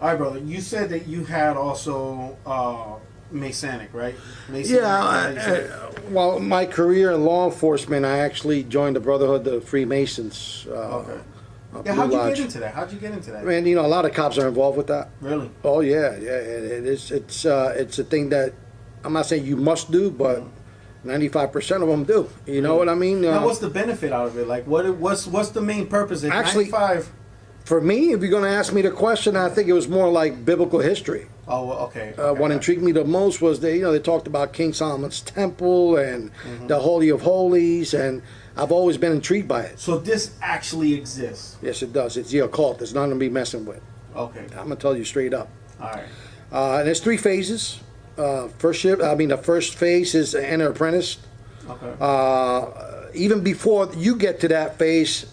All right, brother. You said that you had also Masonic, right? Masonic, Yeah. Well, my career in law enforcement, I actually joined the Brotherhood of Freemasons. Okay. Yeah, Blue how'd you Lodge. get into that? How'd you get into that? Man, you know, a lot of cops are involved with that. Really? Oh yeah, yeah. It is. It's a thing that I'm not saying you must do, but 95% of them do. You know what I mean? Now, what's the benefit out of it? Like, what's the main purpose? At Actually, 95. For me, if you're going to ask me the question, I think it was more like biblical history. Oh, well, okay. What intrigued me the most was they talked about King Solomon's temple and the Holy of Holies, and I've always been intrigued by it. So this actually exists? Yes, it does. It's the occult. It's nothing to be messing with. Okay. I'm going to tell you straight up. All right. And there's 3 phases. The first phase is enter apprentice. Okay. Even before you get to that phase,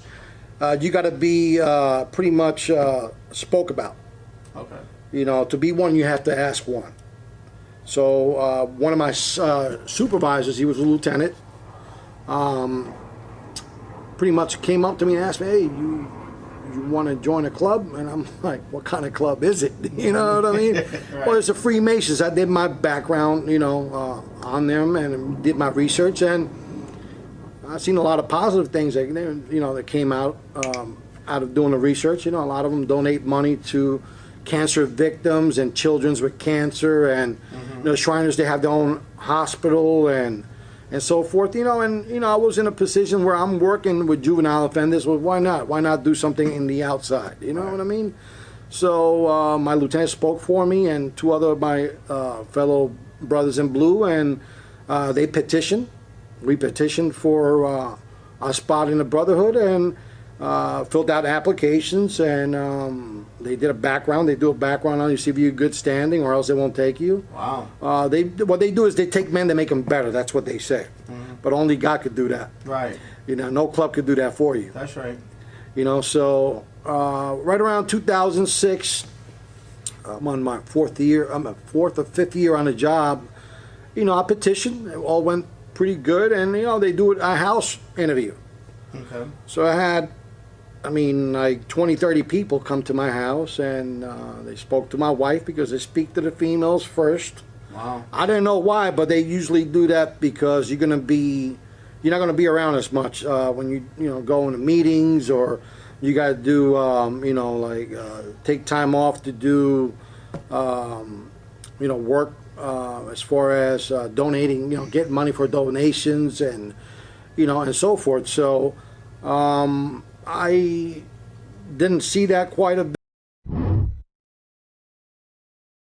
you got to be pretty much spoke about. Okay. You know, to be one, you have to ask one. So one of my supervisors, he was a lieutenant, pretty much came up to me and asked me, "Hey, you want to join a club?" And I'm like, "What kind of club is it?" You know what I mean? Right. Well, it's the Freemasons. I did my background, on them and did my research, and I've seen a lot of positive things that came out of doing the research. You know, a lot of them donate money to cancer victims and children's with cancer, and Shriners, they have their own hospital and so forth. I was in a position where I'm working with juvenile offenders. Well, why not? Why not do something in the outside? You know what I mean? So my lieutenant spoke for me and 2 other of my fellow brothers in blue, and they petitioned. We petitioned for a spot in the Brotherhood, and filled out applications, and they did a background. They do a background on you, see if you're good standing, or else they won't take you. Wow. What they do is they take men to make them better. That's what they say. But only God could do that. Right. No club could do that for you. That's right. So right around 2006, I'm on my 4th year. I'm a 4th or 5th year on the job. I petitioned. It all went pretty good, and they do a house interview. Okay. So I had, like 20, 30 people come to my house, and they spoke to my wife, because they speak to the females first. Wow. I didn't know why, but they usually do that because you're not going to be around as much when you go into meetings, or you got to do take time off to do work as far as donating, getting money for donations and and so forth. So I didn't see that quite a bit.